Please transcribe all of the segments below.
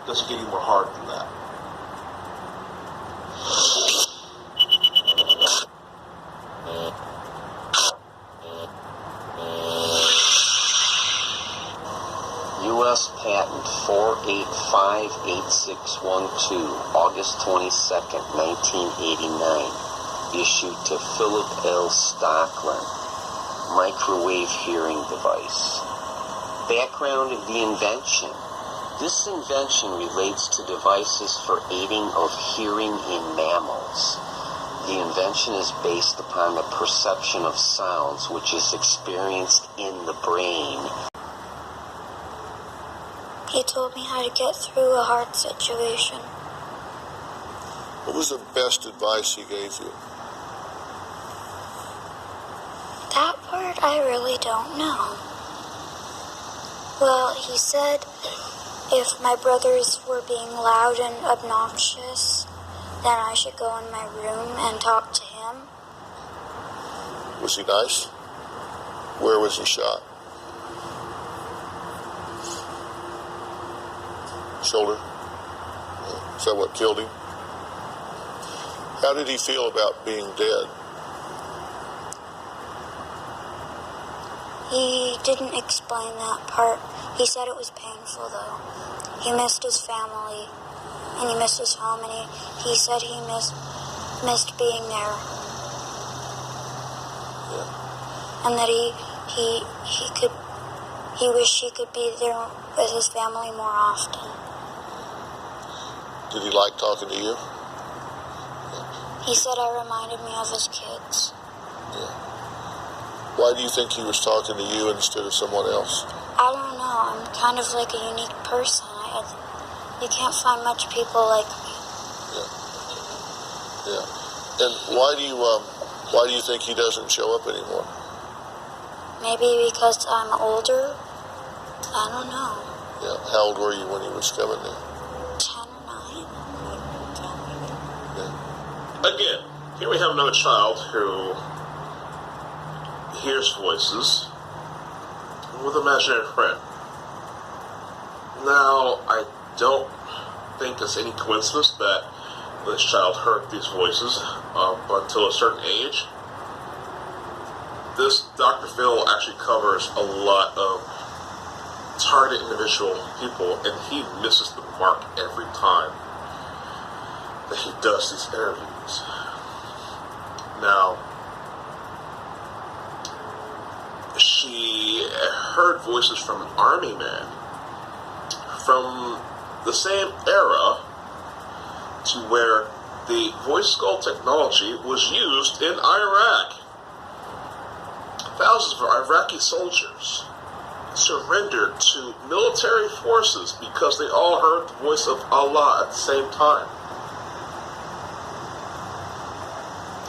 doesn't get any more hard than that. U.S. Patent 4858612, August 22nd, 1989. Issued to Philip L. Stocklin. Microwave hearing device. Background of the invention. This invention relates to devices for aiding of hearing in mammals. The invention is based upon the perception of sounds which is experienced in the brain. He told me how to get through a hard situation. What was the best advice he gave you? That part I really don't know. Well, he said if my brothers were being loud and obnoxious, then I should go in my room and talk to him. Was he nice? Where was he shot? Shoulder? Is that what killed him? How did he feel about being dead? He didn't explain that part. He said it was painful, though. He missed his family, and he missed his home, and he said he missed being there. Yeah. And that he wished he could be there with his family more often. Did he like talking to you? He said I reminded me of his kids. Yeah. Why do you think he was talking to you instead of someone else? I don't know. I'm kind of like a unique person. You can't find much people like me. Yeah. Yeah. And why do you think he doesn't show up anymore? Maybe because I'm older. I don't know. Yeah. How old were you when he was coming in? 10 or 9. Yeah. Again, here we have another child who hears voices with an imaginary friend. Now, I don't think it's any coincidence that this child heard these voices until a certain age. This Dr. Phil actually covers a lot of targeted individual people, and he misses the mark every time that he does these interviews. Now, she heard voices from an army man from the same era to where the voice skull technology was used in Iraq. Thousands of Iraqi soldiers surrendered to military forces because they all heard the voice of Allah at the same time.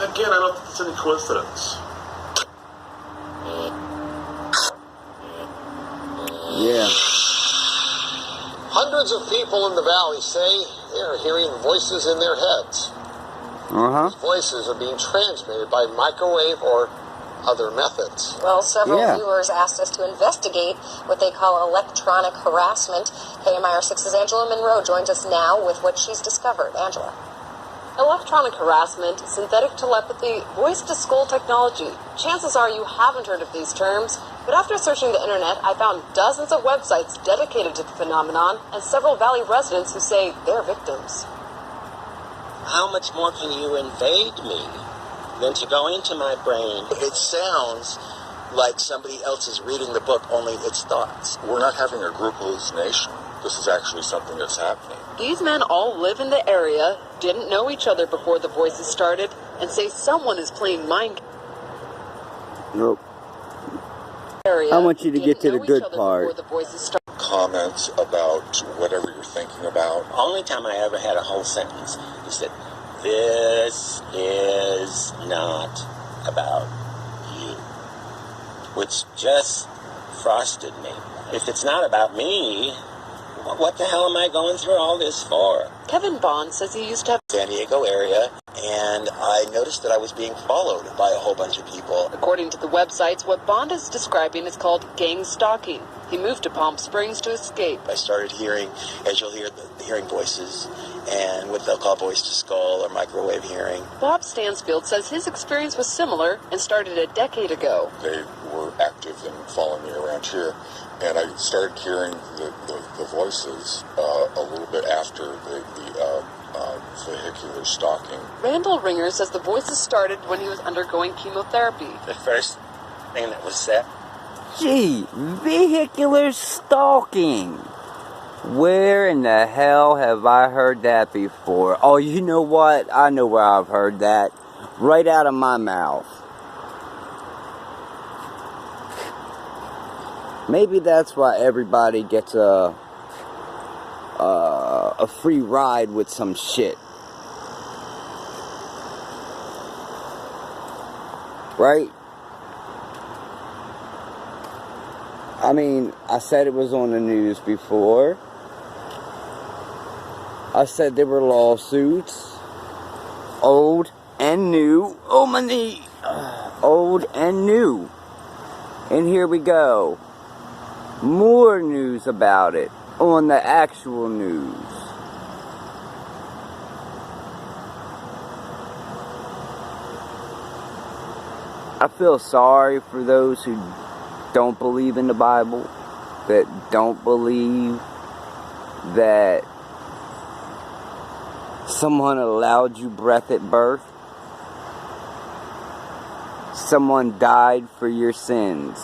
Again, I don't think it's any coincidence. Yeah. Hundreds of people in the valley say they are hearing voices in their heads. Uh-huh. These voices are being transmitted by microwave or other methods. Well, several viewers asked us to investigate what they call electronic harassment. KMIR 6's Angela Monroe joins us now with what she's discovered. Angela. Electronic harassment, synthetic telepathy, voice-to-skull technology. Chances are you haven't heard of these terms, but after searching the internet, I found dozens of websites dedicated to the phenomenon and several Valley residents who say they're victims. How much more can you invade me than to go into my brain? It sounds like somebody else is reading the book, only it's thoughts. We're not having a group hallucination. This is actually something that's happening. These men all live in the area, didn't know each other before the voices started, and say someone is playing mind. Nope. I want you to get to the good part. Comments about whatever you're thinking about. Only time I ever had a whole sentence is that this is not about you, which just frosted me. If it's not about me, What the hell am I going through all this for? Kevin Bond says he used to have San Diego area, and I noticed that I was being followed by a whole bunch of people. According to the websites, what Bond is describing is called gang stalking. He moved to Palm Springs to escape. I started hearing, as you'll hear, hearing voices, and what they'll call voice to skull or microwave hearing. Bob Stansfield says his experience was similar and started a decade ago. They were active in following me around here, and I started hearing the voices a little bit after the vehicular stalking. Randall Ringer says the voices started when he was undergoing chemotherapy. The first thing that was said. Gee, vehicular stalking. Where in the hell have I heard that before? Oh, you know what? I know where I've heard that. Right out of my mouth. Maybe that's why everybody gets a free ride with some shit. Right? I mean, I said it was on the news before. I said there were lawsuits. Old and new. Oh, my knee. Old and new. And here we go. More news about it on the actual news. I feel sorry for those who don't believe in the Bible, that don't believe that someone allowed you breath at birth. Someone died for your sins.